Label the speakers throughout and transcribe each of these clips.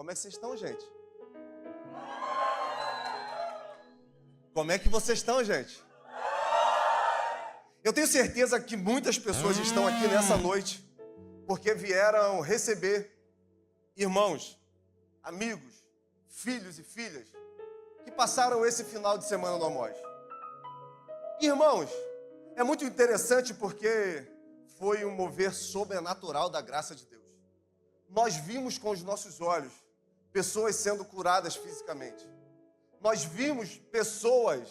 Speaker 1: Como é que vocês estão, gente? Como é que vocês estão, gente? Eu tenho certeza que muitas pessoas estão aqui nessa noite porque vieram receber irmãos, amigos, filhos e filhas que passaram esse final de semana no Amós. Irmãos, é muito interessante porque foi um mover sobrenatural da graça de Deus. Nós vimos com os nossos olhos pessoas sendo curadas fisicamente. Nós vimos pessoas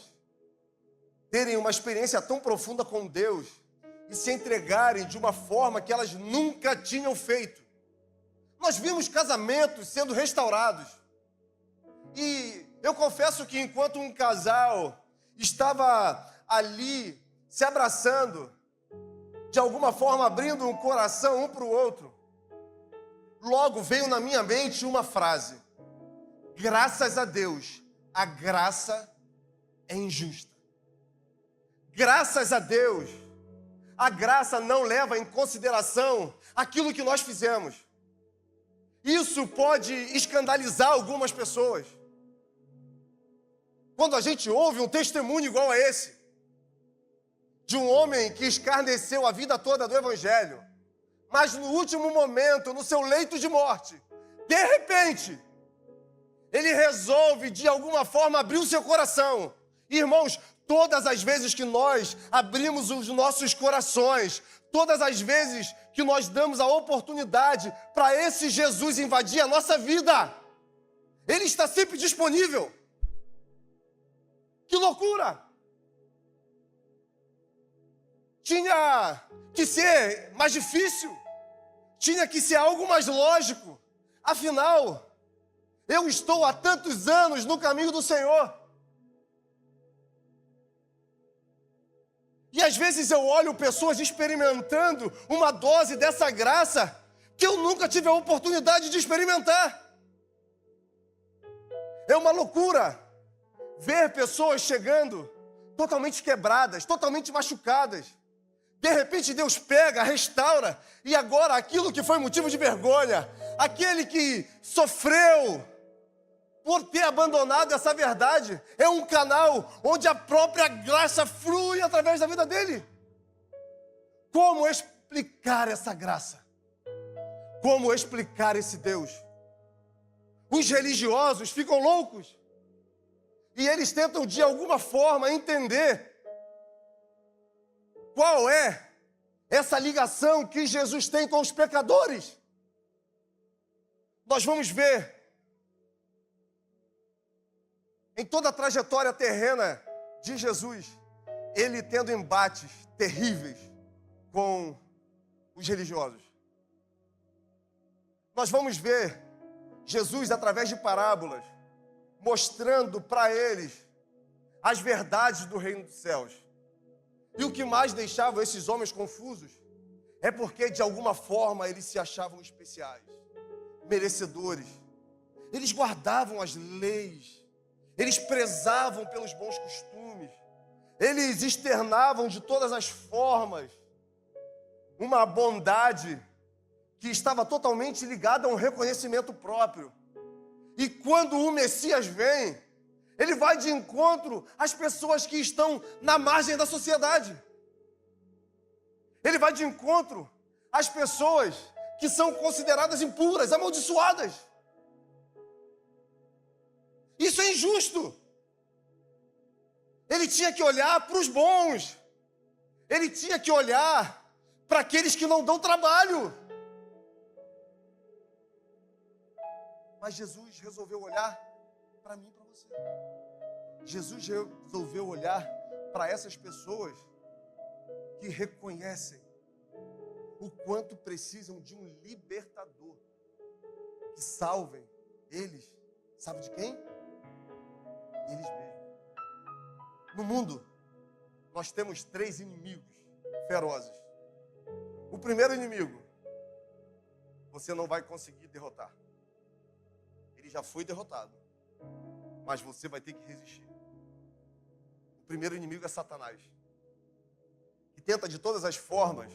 Speaker 1: terem uma experiência tão profunda com Deus e se entregarem de uma forma que elas nunca tinham feito. Nós vimos casamentos sendo restaurados. E eu confesso que enquanto um casal estava ali se abraçando, de alguma forma abrindo um coração um para o outro, logo veio na minha mente uma frase: graças a Deus, a graça é injusta. Graças a Deus, a graça não leva em consideração aquilo que nós fizemos. Isso pode escandalizar algumas pessoas. Quando a gente ouve um testemunho igual a esse, de um homem que escarneceu a vida toda do Evangelho, mas no último momento, no seu leito de morte, de repente, ele resolve de alguma forma abrir o seu coração. Irmãos, todas as vezes que nós abrimos os nossos corações, todas as vezes que nós damos a oportunidade para esse Jesus invadir a nossa vida, Ele está sempre disponível. Que loucura! Tinha que ser mais difícil, tinha que ser algo mais lógico. Afinal, eu estou há tantos anos no caminho do Senhor. E às vezes eu olho pessoas experimentando uma dose dessa graça que eu nunca tive a oportunidade de experimentar. É uma loucura ver pessoas chegando totalmente quebradas, totalmente machucadas. De repente Deus pega, restaura, e agora aquilo que foi motivo de vergonha, aquele que sofreu por ter abandonado essa verdade, é um canal onde a própria graça flui através da vida dele. Como explicar essa graça? Como explicar esse Deus? Os religiosos ficam loucos e eles tentam de alguma forma entender qual é essa ligação que Jesus tem com os pecadores. Nós vamos ver em toda a trajetória terrena de Jesus, ele tendo embates terríveis com os religiosos. Nós vamos ver Jesus, através de parábolas, mostrando para eles as verdades do reino dos céus. E o que mais deixava esses homens confusos é porque, de alguma forma, eles se achavam especiais, merecedores. Eles guardavam as leis, eles prezavam pelos bons costumes, eles externavam de todas as formas uma bondade que estava totalmente ligada a um reconhecimento próprio. E quando o Messias vem, ele vai de encontro às pessoas que estão na margem da sociedade. Ele vai de encontro às pessoas que são consideradas impuras, amaldiçoadas. Isso é injusto. Ele tinha que olhar para os bons. Ele tinha que olhar para aqueles que não dão trabalho. Mas Jesus resolveu olhar para mim e para você. Jesus resolveu olhar para essas pessoas que reconhecem o quanto precisam de um libertador que salvem eles. Sabe de quem? Eles mesmos. No mundo, nós temos 3 inimigos ferozes. O primeiro inimigo, você não vai conseguir derrotar. Ele já foi derrotado, mas você vai ter que resistir. O primeiro inimigo é Satanás, que tenta de todas as formas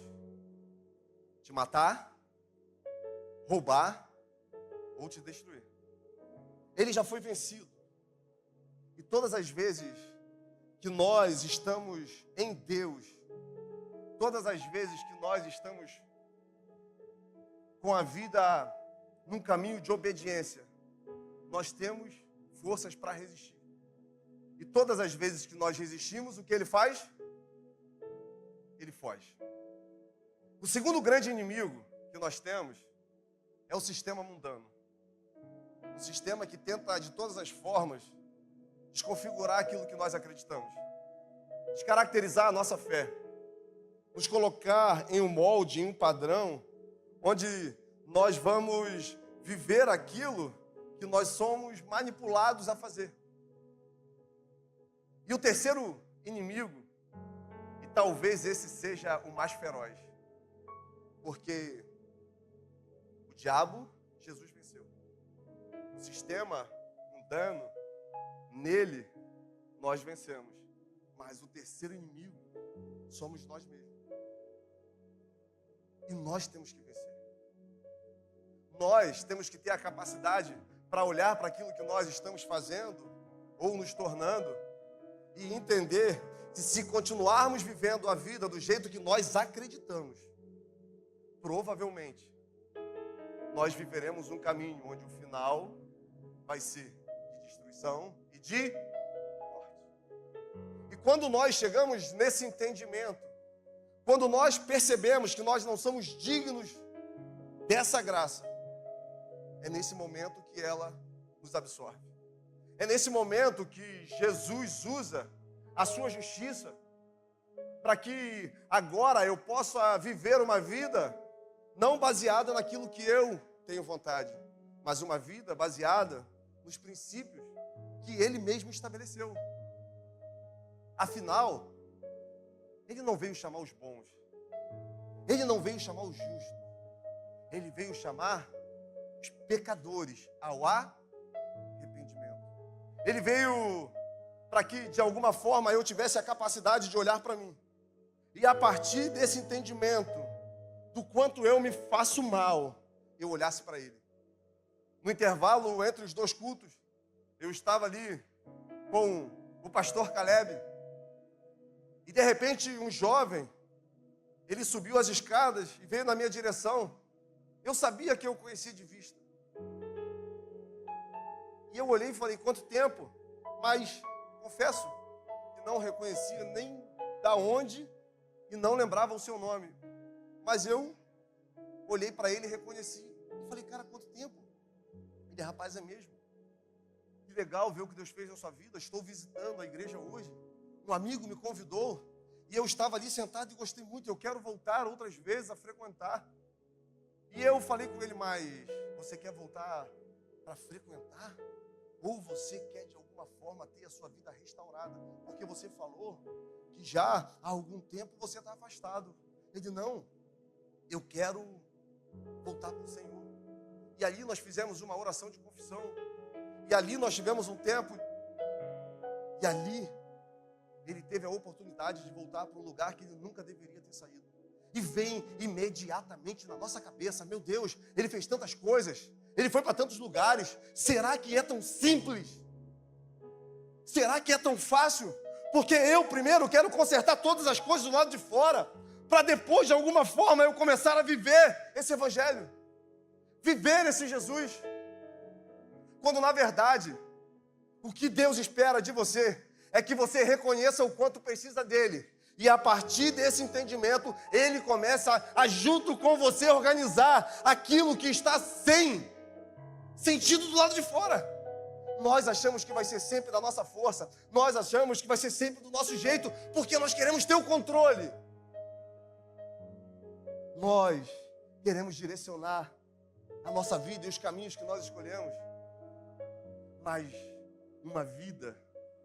Speaker 1: te matar, roubar ou te destruir. ele já foi vencido. E todas as vezes que nós estamos em Deus, todas as vezes que nós estamos com a vida num caminho de obediência, nós temos forças para resistir. E todas as vezes que nós resistimos, o que ele faz? Ele foge. O segundo grande inimigo que nós temos é o sistema mundano. Um sistema que tenta, de todas as formas, desconfigurar aquilo que nós acreditamos, descaracterizar a nossa fé, nos colocar em um molde, em um padrão, onde nós vamos viver aquilo que nós somos manipulados a fazer. E o terceiro inimigo, e talvez esse seja o mais feroz, porque o diabo, Jesus venceu. O sistema mundano, nele, nós vencemos. Mas o terceiro inimigo somos nós mesmos. E nós temos que vencer. Nós temos que ter a capacidade para olhar para aquilo que nós estamos fazendo ou nos tornando e entender que se continuarmos vivendo a vida do jeito que nós acreditamos, provavelmente nós viveremos um caminho onde o final vai ser de destruição e de morte. E quando nós chegamos nesse entendimento, quando nós percebemos que nós não somos dignos dessa graça, é nesse momento que ela nos absorve. É nesse momento que Jesus usa a sua justiça para que agora eu possa viver uma vida não baseada naquilo que eu tenho vontade, mas uma vida baseada nos princípios que Ele mesmo estabeleceu. Afinal, Ele não veio chamar os bons, Ele não veio chamar os justos, Ele veio chamar os pecadores ao arrependimento. Ele veio para que, de alguma forma, eu tivesse a capacidade de olhar para mim. E a partir desse entendimento do quanto eu me faço mal, eu olhasse para Ele. No intervalo entre os dois cultos, eu estava ali com o pastor Caleb. E de repente um jovem, ele subiu as escadas e veio na minha direção. Eu sabia que eu conhecia de vista. E eu olhei e falei, quanto tempo? Mas confesso que não reconhecia nem da onde e não lembrava o seu nome. Mas eu olhei para ele e reconheci. E falei, cara, quanto tempo? Ele, rapaz, é mesmo. Que legal ver o que Deus fez na sua vida. Estou visitando a igreja hoje. Um amigo me convidou e eu estava ali sentado e gostei muito. Eu quero voltar outras vezes a frequentar. E eu falei com ele, mas você quer voltar para frequentar? Ou você quer de alguma forma ter a sua vida restaurada? Porque você falou que já há algum tempo você está afastado. Ele, não, eu quero voltar para o Senhor. E ali nós fizemos uma oração de confissão. E ali nós tivemos um tempo. E ali ele teve a oportunidade de voltar para um lugar que ele nunca deveria ter saído. E vem imediatamente na nossa cabeça, meu Deus, ele fez tantas coisas, ele foi para tantos lugares, será que é tão simples? Será que é tão fácil? Porque eu primeiro quero consertar todas as coisas do lado de fora, para depois de alguma forma eu começar a viver esse evangelho, viver esse Jesus. Quando na verdade, o que Deus espera de você é que você reconheça o quanto precisa dele. E a partir desse entendimento, ele começa a, junto com você, organizar aquilo que está sem sentido do lado de fora. Nós achamos que vai ser sempre da nossa força. Nós achamos que vai ser sempre do nosso jeito, porque nós queremos ter o controle. Nós queremos direcionar a nossa vida e os caminhos que nós escolhemos. Mas uma vida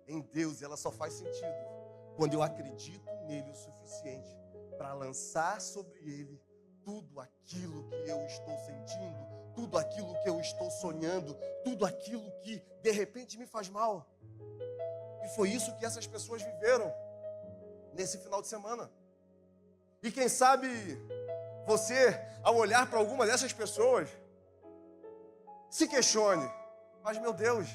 Speaker 1: em Deus, ela só faz sentido quando eu acredito nele o suficiente para lançar sobre ele tudo aquilo que eu estou sentindo, tudo aquilo que eu estou sonhando, tudo aquilo que de repente me faz mal. E foi isso que essas pessoas viveram nesse final de semana. E quem sabe você, ao olhar para alguma dessas pessoas, se questione, Mas, meu Deus,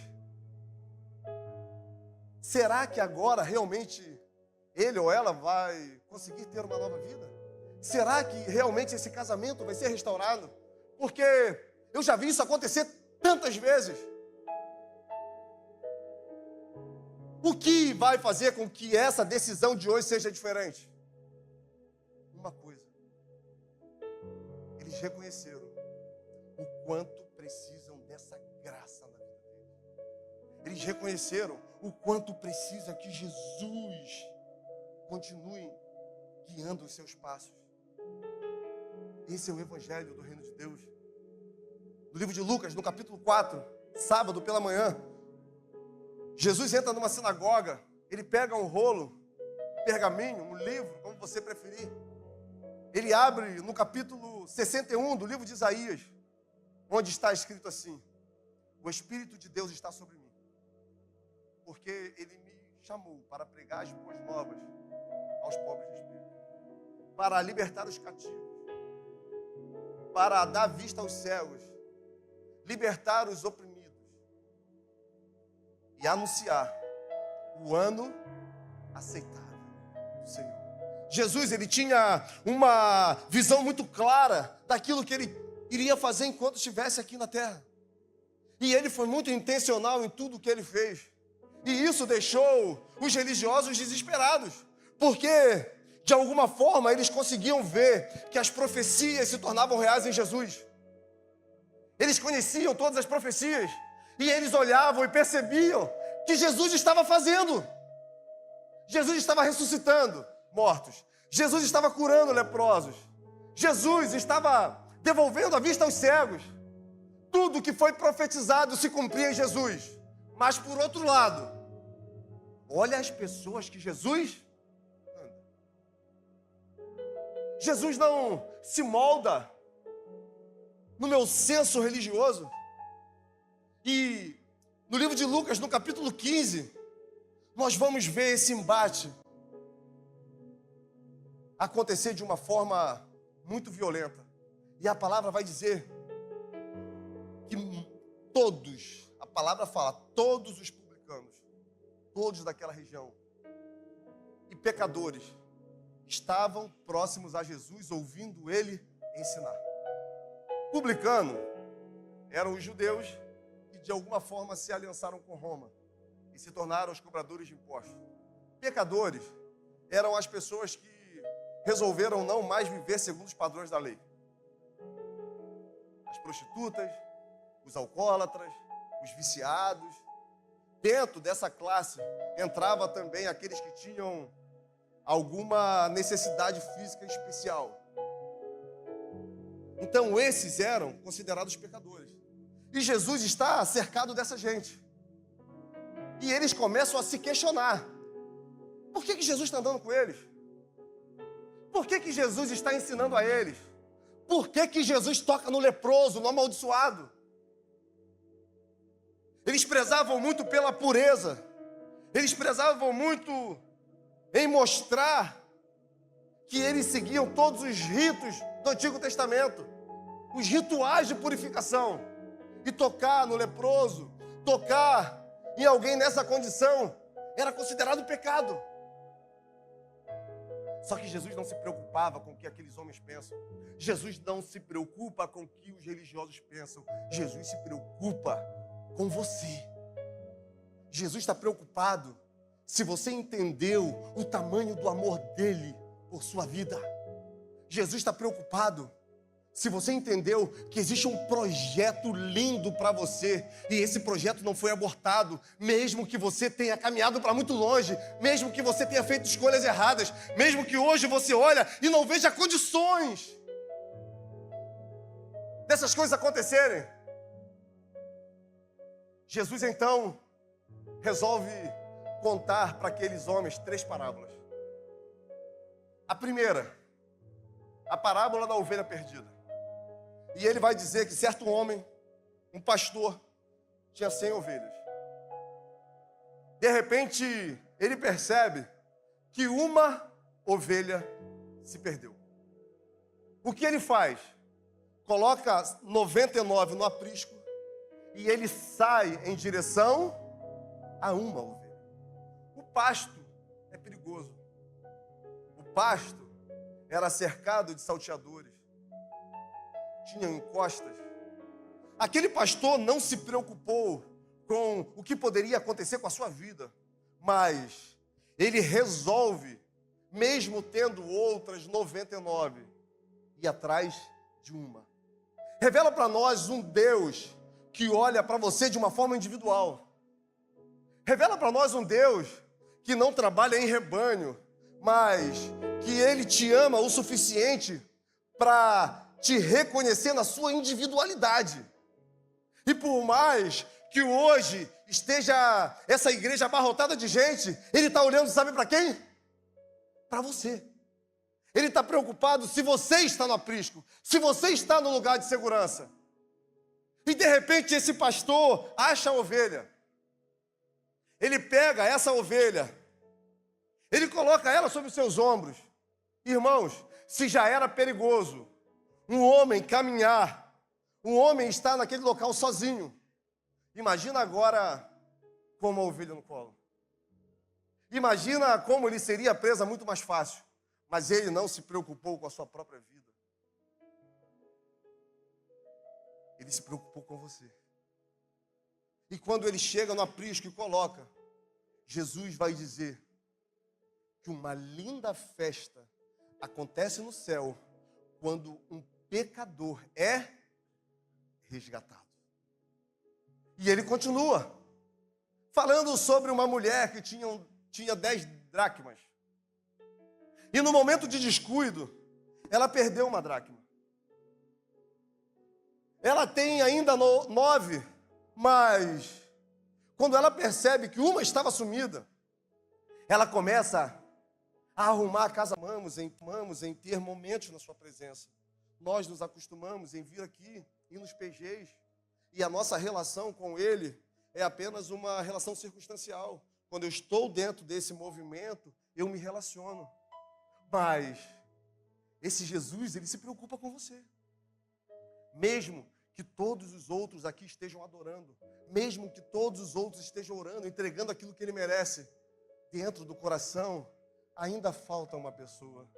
Speaker 1: será que agora realmente ele ou ela vai conseguir ter uma nova vida? Será que realmente esse casamento vai ser restaurado? Porque eu já vi isso acontecer tantas vezes. O que vai fazer com que essa decisão de hoje seja diferente? Uma coisa. Eles reconheceram o quanto precisam dessa graça na vida deles. Eles reconheceram o quanto precisa que Jesus continue guiando os seus passos. Esse é o Evangelho do Reino de Deus. No livro de Lucas, no capítulo 4, sábado pela manhã, Jesus entra numa sinagoga, ele pega um rolo, um pergaminho, um livro, como você preferir. Ele abre no capítulo 61 do livro de Isaías, onde está escrito assim: o Espírito de Deus está sobre mim, porque ele me chamou para pregar as boas novas aos pobres de espírito, para libertar os cativos, para dar vista aos cegos, libertar os oprimidos e anunciar o ano aceitável do Senhor. Jesus, ele tinha uma visão muito clara daquilo que ele iria fazer enquanto estivesse aqui na terra. E ele foi muito intencional em tudo que ele fez. E isso deixou os religiosos desesperados, porque de alguma forma eles conseguiam ver que as profecias se tornavam reais em Jesus. Eles conheciam todas as profecias e eles olhavam e percebiam que Jesus estava fazendo. Jesus estava ressuscitando mortos. Jesus estava curando leprosos. Jesus estava devolvendo a vista aos cegos. Tudo que foi profetizado se cumpria em Jesus. Mas por outro lado, olha as pessoas que Jesus anda. Jesus não se molda no meu senso religioso. E no livro de Lucas, no capítulo 15, nós vamos ver esse embate acontecer de uma forma muito violenta. E a palavra vai dizer que todos, a palavra fala, todos os publicanos, todos daquela região, e pecadores, estavam próximos a Jesus, ouvindo ele ensinar. Publicano eram os judeus que de alguma forma se aliançaram com Roma e se tornaram os cobradores de impostos. Pecadores eram as pessoas que resolveram não mais viver segundo os padrões da lei. As prostitutas, os alcoólatras, os viciados. Dentro dessa classe entrava também aqueles que tinham alguma necessidade física especial. Então esses eram considerados pecadores. E Jesus está cercado dessa gente. E eles começam a se questionar. Por que Jesus está andando com eles? Por que Jesus está ensinando a eles? Por que Jesus toca no leproso, no amaldiçoado? Eles prezavam muito pela pureza. Eles prezavam muito em mostrar que eles seguiam todos os ritos do Antigo Testamento, os rituais de purificação. E tocar no leproso, tocar em alguém nessa condição, era considerado pecado. Só que Jesus não se preocupava com o que aqueles homens pensam. Jesus não se preocupa com o que os religiosos pensam. Jesus se preocupa com você. Jesus está preocupado se você entendeu o tamanho do amor dele por sua vida. Jesus está preocupado se você entendeu que existe um projeto lindo para você e esse projeto não foi abortado, mesmo que você tenha caminhado para muito longe, mesmo que você tenha feito escolhas erradas, mesmo que hoje você olha e não veja condições dessas coisas acontecerem. Jesus então resolve contar para aqueles homens 3 parábolas. A primeira, a parábola da ovelha perdida. E ele vai dizer que certo homem, um pastor, tinha 100 ovelhas. De repente, ele percebe que uma ovelha se perdeu. O que ele faz? Coloca 99 no aprisco e ele sai em direção a uma ovelha. O pasto é perigoso. O pasto era cercado de salteadores. Tinha encostas. Aquele pastor não se preocupou com o que poderia acontecer com a sua vida, mas ele resolve, mesmo tendo outras 99, ir atrás de uma. Revela para nós um Deus que olha para você de uma forma individual. Revela para nós um Deus que não trabalha em rebanho, mas que Ele te ama o suficiente para te reconhecer na sua individualidade. E por mais que hoje esteja essa igreja abarrotada de gente, Ele está olhando, sabe para quem? Para você. Ele está preocupado se você está no aprisco, se você está no lugar de segurança. E de repente esse pastor acha a ovelha. Ele pega essa ovelha, ele coloca ela sobre os seus ombros. Irmãos, se já era perigoso um homem caminhar, um homem estar naquele local sozinho, imagina agora com uma ovelha no colo. Imagina como ele seria presa muito mais fácil. Mas ele não se preocupou com a sua própria vida. Ele se preocupou com você. E quando ele chega no aprisco e coloca, Jesus vai dizer que uma linda festa acontece no céu quando um pecador é resgatado. E ele continua falando sobre uma mulher que tinha 10 dracmas. E no momento de descuido, ela perdeu uma dracma. Ela tem ainda 9, mas quando ela percebe que uma estava sumida, ela começa a arrumar a casa. Amamos em ter momentos na sua presença. Nós nos acostumamos em vir aqui e nos PGs, e a nossa relação com Ele é apenas uma relação circunstancial. Quando eu estou dentro desse movimento, eu me relaciono. Mas esse Jesus, ele se preocupa com você. Mesmo que todos os outros aqui estejam adorando, mesmo que todos os outros estejam orando, entregando aquilo que ele merece, dentro do coração ainda falta uma pessoa.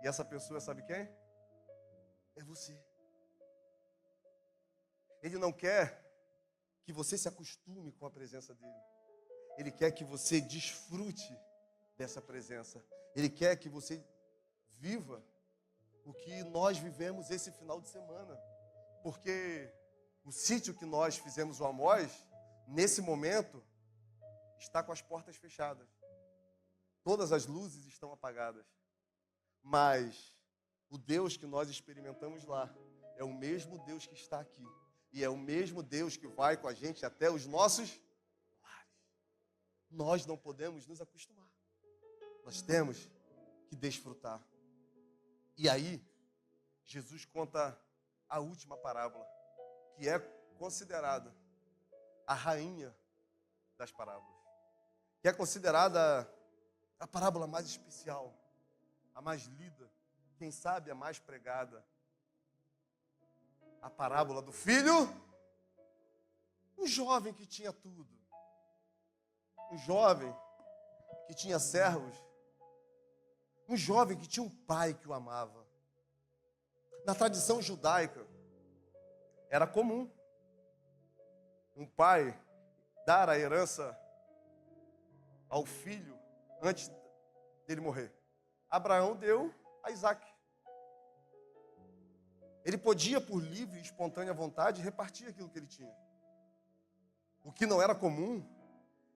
Speaker 1: E essa pessoa, sabe quem? É você. Ele não quer que você se acostume com a presença dele. Ele quer que você desfrute dessa presença. Ele quer que você viva o que nós vivemos esse final de semana. Porque o sítio que nós fizemos o Amós, nesse momento, está com as portas fechadas. Todas as luzes estão apagadas. Mas o Deus que nós experimentamos lá é o mesmo Deus que está aqui. E é o mesmo Deus que vai com a gente até os nossos lares. Nós não podemos nos acostumar. Nós temos que desfrutar. E aí, Jesus conta a última parábola, que é considerada a rainha das parábolas. Que é considerada a parábola mais especial, a mais lida, quem sabe a mais pregada. A parábola do filho, um jovem que tinha tudo. Um jovem que tinha servos. Um jovem que tinha um pai que o amava. Na tradição judaica, era comum um pai dar a herança ao filho antes dele morrer. Abraão deu a Isaac. Ele podia, por livre e espontânea vontade, repartir aquilo que ele tinha. O que não era comum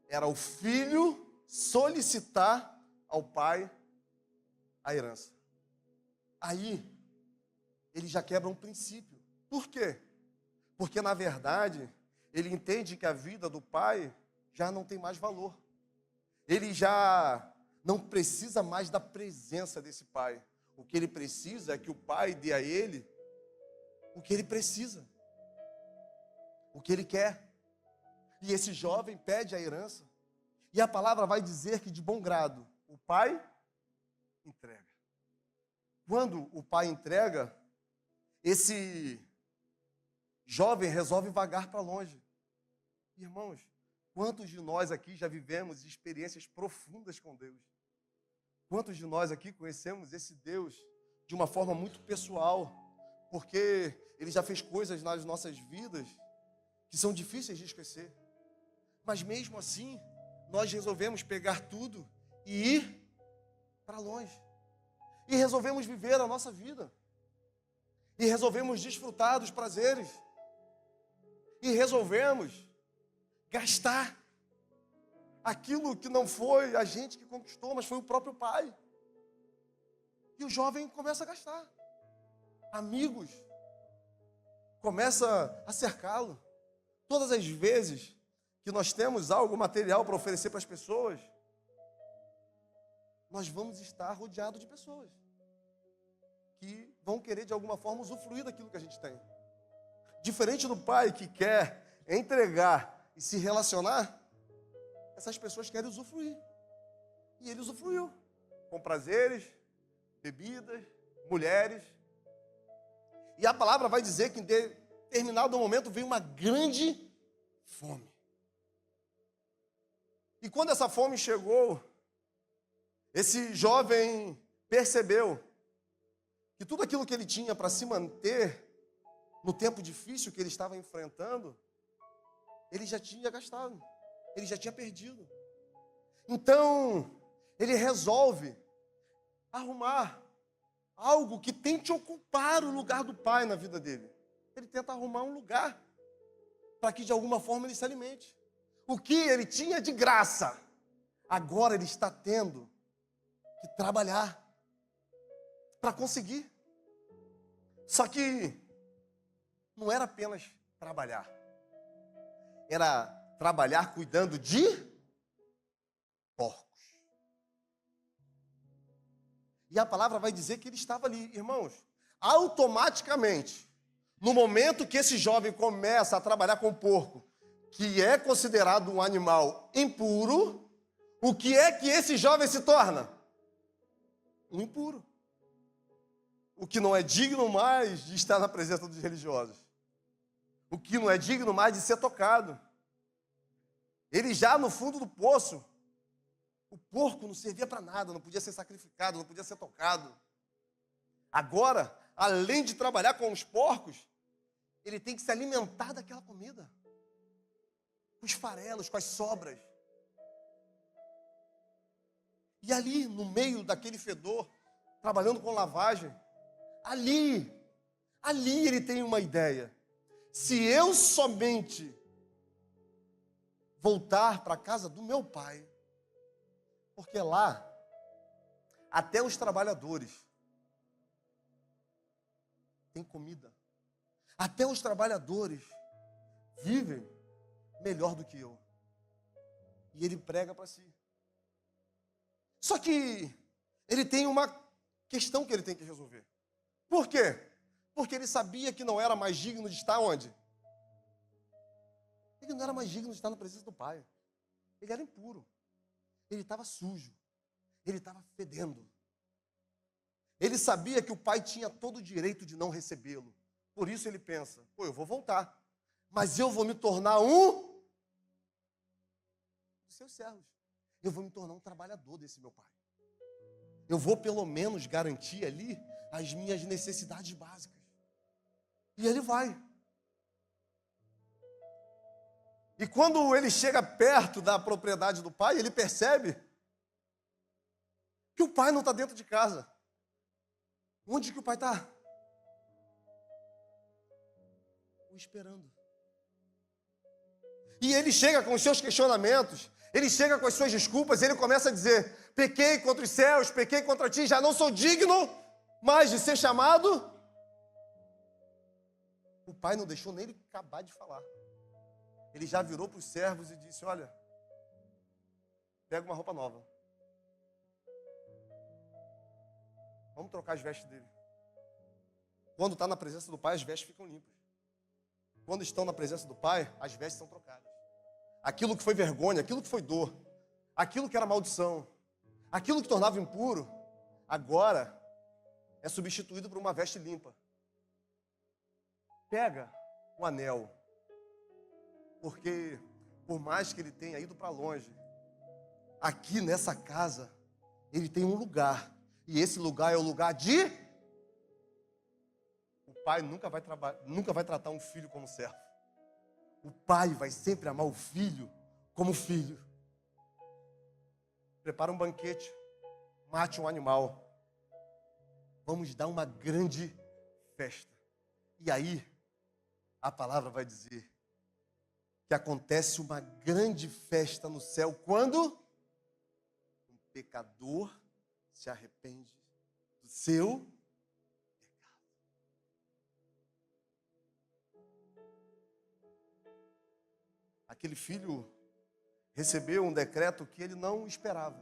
Speaker 1: era o filho solicitar ao pai a herança. Aí, ele já quebra um princípio. Por quê? Porque, na verdade, ele entende que a vida do pai já não tem mais valor. Ele já não precisa mais da presença desse pai. O que ele precisa é que o pai dê a ele o que ele precisa, o que ele quer. E esse jovem pede a herança. E a palavra vai dizer que, de bom grado, o pai entrega. Quando o pai entrega, esse jovem resolve vagar para longe. Irmãos, quantos de nós aqui já vivemos experiências profundas com Deus? Quantos de nós aqui conhecemos esse Deus de uma forma muito pessoal? Porque Ele já fez coisas nas nossas vidas que são difíceis de esquecer. Mas mesmo assim, nós resolvemos pegar tudo e ir para longe. E resolvemos viver a nossa vida. E resolvemos desfrutar dos prazeres. E resolvemos gastar aquilo que não foi a gente que conquistou, mas foi o próprio pai. E o jovem começa a gastar. Amigos começa a cercá-lo. Todas as vezes que nós temos algo material para oferecer para as pessoas, nós vamos estar rodeados de pessoas que vão querer de alguma forma usufruir daquilo que a gente tem. Diferente do pai que quer entregar e se relacionar, essas pessoas querem usufruir. E ele usufruiu com prazeres, bebidas, mulheres. E a palavra vai dizer que em determinado momento veio uma grande fome. E quando essa fome chegou, esse jovem percebeu que tudo aquilo que ele tinha para se manter no tempo difícil que ele estava enfrentando, ele já tinha gastado, ele já tinha perdido. Então, ele resolve arrumar algo que tente ocupar o lugar do pai na vida dele. Ele tenta arrumar um lugar para que de alguma forma ele se alimente. O que ele tinha de graça, agora ele está tendo que trabalhar para conseguir. Só que não era apenas trabalhar. Era trabalhar cuidando de porcos. E a palavra vai dizer que ele estava ali, irmãos, automaticamente, no momento que esse jovem começa a trabalhar com porco, que é considerado um animal impuro, o que é que esse jovem se torna? Um impuro. O que não é digno mais de estar na presença dos religiosos. O que não é digno mais de ser tocado. Ele já no fundo do poço, o porco não servia para nada, não podia ser sacrificado, não podia ser tocado. Agora, além de trabalhar com os porcos, ele tem que se alimentar daquela comida. Com os farelos, com as sobras. E ali, no meio daquele fedor, trabalhando com lavagem, ali ele tem uma ideia. Se eu somente voltar para a casa do meu pai, porque lá, até os trabalhadores têm comida. Até os trabalhadores vivem melhor do que eu. E ele prega para si. Só que ele tem uma questão que ele tem que resolver. Por quê? Porque ele sabia que não era mais digno de estar onde? Ele não era mais digno de estar na presença do pai. Ele era impuro. Ele estava sujo. Ele estava fedendo. Ele sabia que o pai tinha todo o direito de não recebê-lo. Por isso ele pensa, eu vou voltar. Mas eu vou me tornar um dos seus servos. Eu vou me tornar um trabalhador desse meu pai. Eu vou pelo menos garantir ali as minhas necessidades básicas. E ele vai. E quando ele chega perto da propriedade do pai, ele percebe que o pai não está dentro de casa. Onde que o pai está? O esperando. E ele chega com os seus questionamentos, ele chega com as suas desculpas, ele começa a dizer, pequei contra os céus, pequei contra ti, já não sou digno mais de ser chamado. O pai não deixou nem ele acabar de falar. Ele já virou para os servos e disse, olha, pega uma roupa nova. Vamos trocar as vestes dele. Quando está na presença do pai, as vestes ficam limpas. Quando estão na presença do pai, as vestes são trocadas. Aquilo que foi vergonha, aquilo que foi dor, aquilo que era maldição, aquilo que tornava impuro, agora é substituído por uma veste limpa. Pega um anel. Porque, por mais que ele tenha ido para longe, aqui nessa casa, ele tem um lugar. E esse lugar é o lugar de... O pai nunca vai tratar um filho como servo. O pai vai sempre amar o filho como filho. Prepara um banquete, mate um animal. Vamos dar uma grande festa. E aí, a palavra vai dizer que acontece uma grande festa no céu quando um pecador se arrepende do seu pecado. Aquele filho recebeu um decreto que ele não esperava,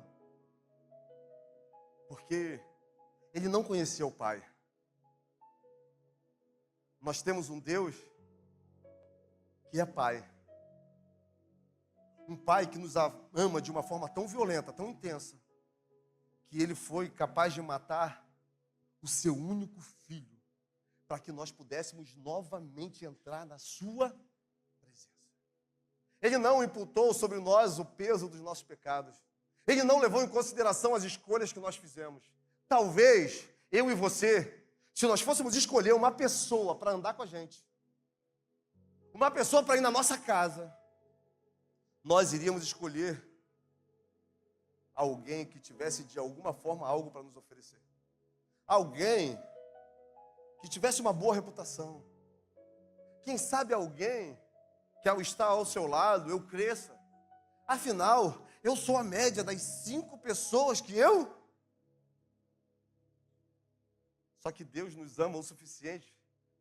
Speaker 1: porque ele não conhecia o pai. Nós temos um Deus que é pai. Um pai que nos ama de uma forma tão violenta, tão intensa, que ele foi capaz de matar o seu único filho, para que nós pudéssemos novamente entrar na sua presença. Ele não imputou sobre nós o peso dos nossos pecados. Ele não levou em consideração as escolhas que nós fizemos. Talvez eu e você, se nós fôssemos escolher uma pessoa para andar com a gente, uma pessoa para ir na nossa casa, nós iríamos escolher alguém que tivesse de alguma forma algo para nos oferecer. Alguém que tivesse uma boa reputação. Quem sabe alguém que ao estar ao seu lado eu cresça. Afinal, eu sou a média das 5 pessoas que eu... Só que Deus nos ama o suficiente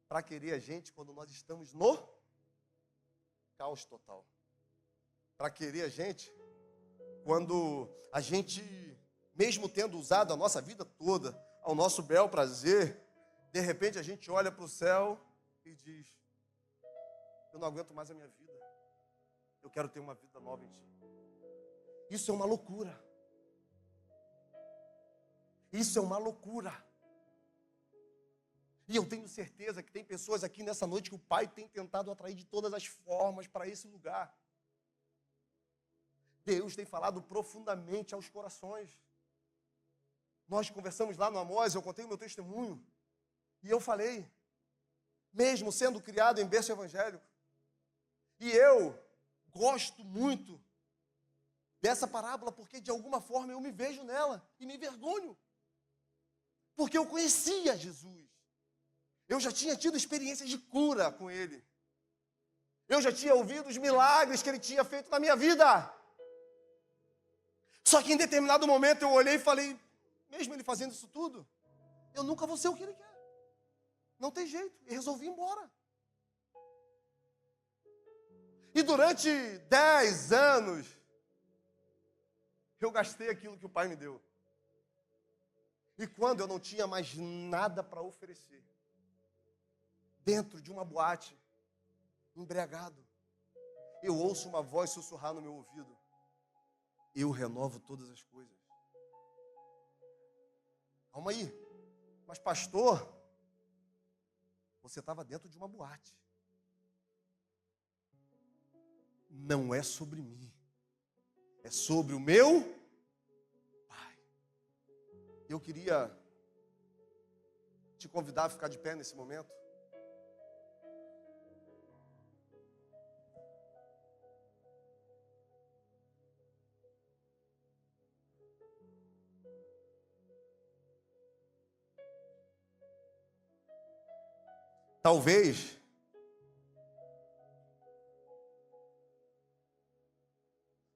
Speaker 1: para querer a gente quando nós estamos no caos total. Para querer a gente quando a gente, mesmo tendo usado a nossa vida toda ao nosso bel prazer, de repente a gente olha para o céu e diz: eu não aguento mais a minha vida. Eu quero ter uma vida nova em ti. Isso é uma loucura. Isso é uma loucura. E eu tenho certeza que tem pessoas aqui nessa noite que o Pai tem tentado atrair de todas as formas para esse lugar. Deus tem falado profundamente aos corações. Nós conversamos lá no Amós, eu contei o meu testemunho. E eu falei, mesmo sendo criado em berço evangélico, e eu gosto muito dessa parábola, porque de alguma forma eu me vejo nela e me envergonho. Porque eu conhecia Jesus. Eu já tinha tido experiências de cura com Ele. Eu já tinha ouvido os milagres que Ele tinha feito na minha vida. Só que em determinado momento eu olhei e falei, mesmo Ele fazendo isso tudo, eu nunca vou ser o que Ele quer. Não tem jeito. E resolvi ir embora. E durante 10 anos, eu gastei aquilo que o Pai me deu. E quando eu não tinha mais nada para oferecer, dentro de uma boate, embriagado, eu ouço uma voz sussurrar no meu ouvido: eu renovo todas as coisas. Calma aí, mas pastor, você estava dentro de uma boate. Não é sobre mim, é sobre o meu Pai. Eu queria te convidar a ficar de pé nesse momento. Talvez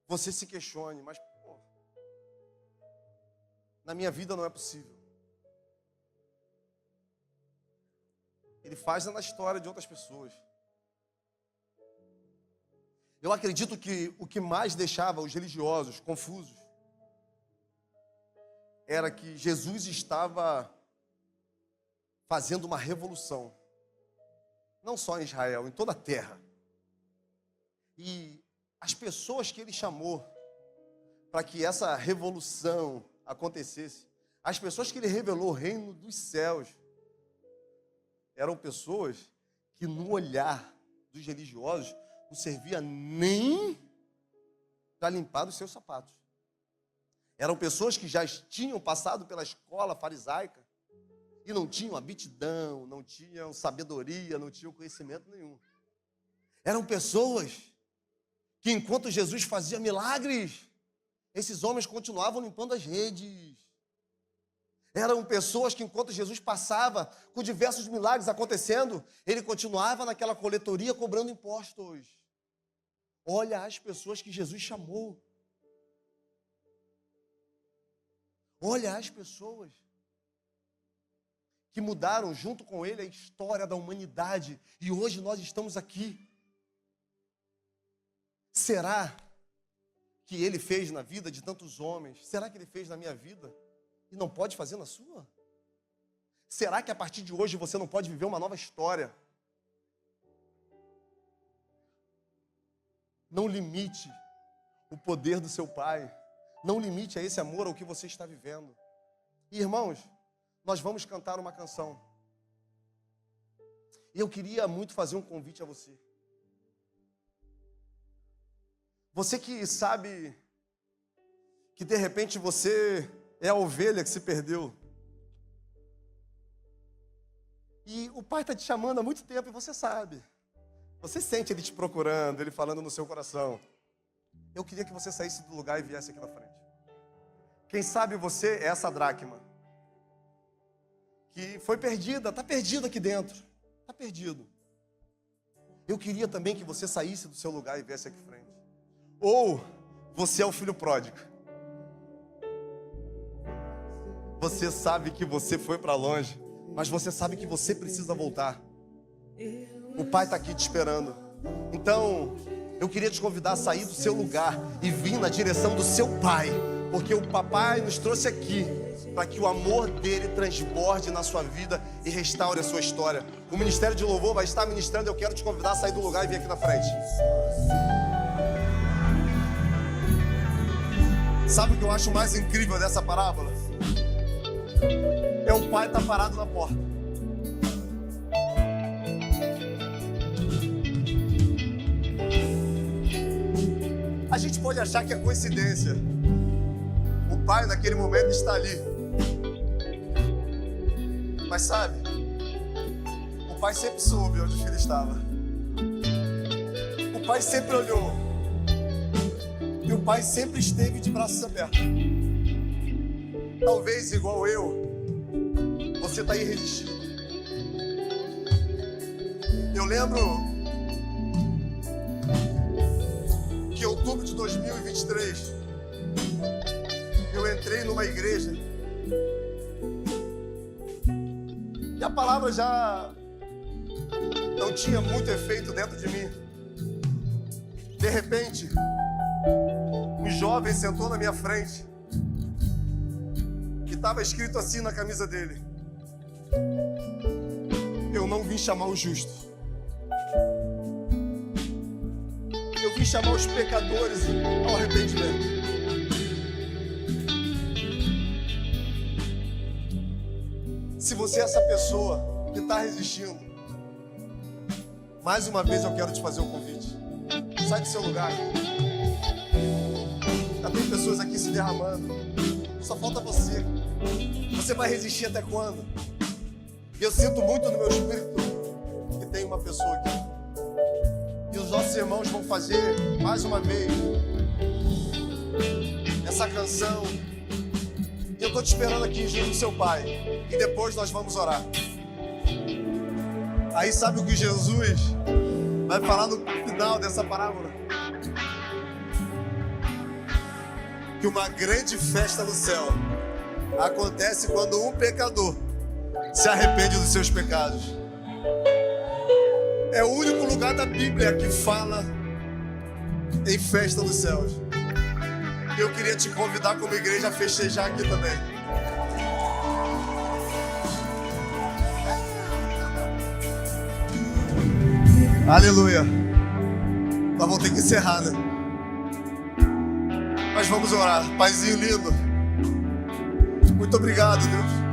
Speaker 1: você se questione, mas na minha vida não é possível. Ele faz na história de outras pessoas. Eu acredito que o que mais deixava os religiosos confusos era que Jesus estava fazendo uma revolução. Não só em Israel, em toda a terra. E as pessoas que ele chamou para que essa revolução acontecesse, as pessoas que ele revelou o reino dos céus, eram pessoas que no olhar dos religiosos não servia nem para limpar os seus sapatos. Eram pessoas que já tinham passado pela escola farisaica e não tinham aptidão, não tinham sabedoria, não tinham conhecimento nenhum. Eram pessoas que, enquanto Jesus fazia milagres, esses homens continuavam limpando as redes. Eram pessoas que, enquanto Jesus passava com diversos milagres acontecendo, ele continuava naquela coletoria cobrando impostos. Olha as pessoas que Jesus chamou. Olha as pessoas que mudaram junto com ele a história da humanidade. E hoje nós estamos aqui. Será que ele fez na vida de tantos homens? Será que ele fez na minha vida e não pode fazer na sua? Será que a partir de hoje você não pode viver uma nova história? Não limite o poder do seu Pai. Não limite a esse amor ao que você está vivendo. E, irmãos, nós vamos cantar uma canção. E eu queria muito fazer um convite a você. Você que sabe que de repente você é a ovelha que se perdeu. E o Pai está te chamando há muito tempo e você sabe. Você sente Ele te procurando, Ele falando no seu coração. Eu queria que você saísse do lugar e viesse aqui na frente. Quem sabe você é essa dracma que foi perdida, está perdido aqui dentro. Está perdido. Eu queria também que você saísse do seu lugar e viesse aqui na frente. Ou você é o filho pródigo. Você sabe que você foi para longe, mas você sabe que você precisa voltar. O Pai está aqui te esperando. Então, eu queria te convidar a sair do seu lugar e vir na direção do seu Pai, porque o Papai nos trouxe aqui para que o amor dele transborde na sua vida e restaure a sua história. O Ministério de Louvor vai estar ministrando. Eu quero te convidar a sair do lugar e vir aqui na frente. Sabe o que eu acho mais incrível dessa parábola? É o pai estar parado na porta. A gente pode achar que é coincidência. O pai naquele momento está ali. Mas sabe, o pai sempre soube onde o filho estava. O pai sempre olhou. E o pai sempre esteve de braços abertos. Talvez igual eu, você está aí resistindo. Eu lembro que em outubro de 2023, eu entrei numa igreja e a palavra já não tinha muito efeito dentro de mim. De repente, um jovem sentou na minha frente e estava escrito assim na camisa dele: eu não vim chamar o justo, eu vim chamar os pecadores ao arrependimento. Se você é essa pessoa que está resistindo, mais uma vez eu quero te fazer um convite. Sai do seu lugar. Já tem pessoas aqui se derramando. Só falta você. Você vai resistir até quando? E eu sinto muito no meu espírito que tem uma pessoa aqui. E os nossos irmãos vão fazer mais uma vez essa canção. E eu estou te esperando aqui junto do seu pai. E depois nós vamos orar. Aí sabe o que Jesus vai falar no final dessa parábola? Que uma grande festa no céu acontece quando um pecador se arrepende dos seus pecados. É o único lugar da Bíblia que fala em festa dos céus. Eu queria te convidar como igreja a festejar aqui também. Aleluia. Nós vamos ter que encerrar, né? Mas vamos orar. Paizinho lindo, muito obrigado, Deus.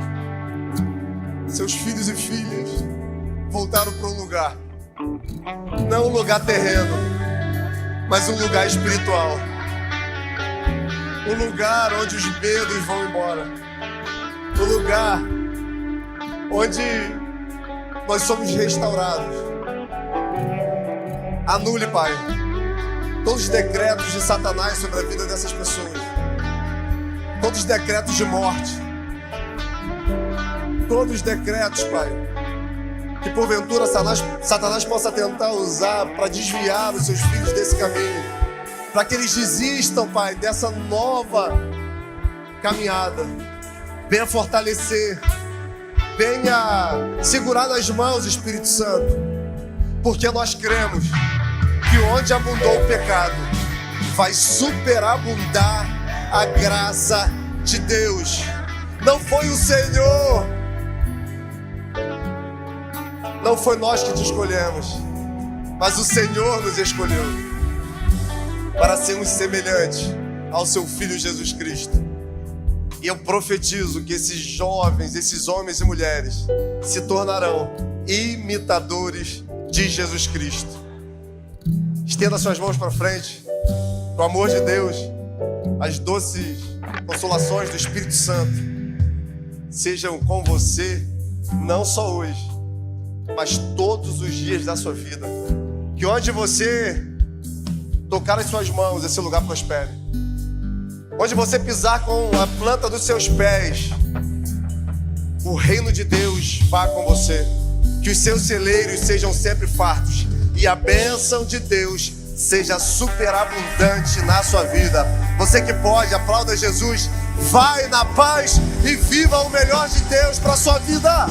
Speaker 1: Seus filhos e filhas voltaram para um lugar Não um lugar terreno, mas um lugar espiritual. Um lugar onde os medos vão embora. Um lugar onde nós somos restaurados. Anule, Pai, todos os decretos de Satanás sobre a vida dessas pessoas. Todos os decretos de morte. Todos os decretos, Pai, que porventura Satanás possa tentar usar para desviar os seus filhos desse caminho. Para que eles desistam, Pai, dessa nova caminhada. Venha fortalecer. Venha segurar nas mãos, Espírito Santo. Porque nós cremos que onde abundou o pecado, vai superabundar a graça de Deus. Não foi o Senhor, não foi nós que te escolhemos, mas o Senhor nos escolheu para sermos semelhantes ao seu Filho Jesus Cristo. E eu profetizo que esses jovens, esses homens e mulheres se tornarão imitadores de Jesus Cristo. Estenda suas mãos para frente. Com o amor de Deus, as doces consolações do Espírito Santo sejam com você, não só hoje, mas todos os dias da sua vida. Que onde você tocar as suas mãos, esse lugar prospere. Onde você pisar com a planta dos seus pés, o reino de Deus vá com você. Que os seus celeiros sejam sempre fartos e a bênção de Deus seja superabundante na sua vida. Você que pode, aplauda Jesus. Vai na paz e viva o melhor de Deus para a sua vida.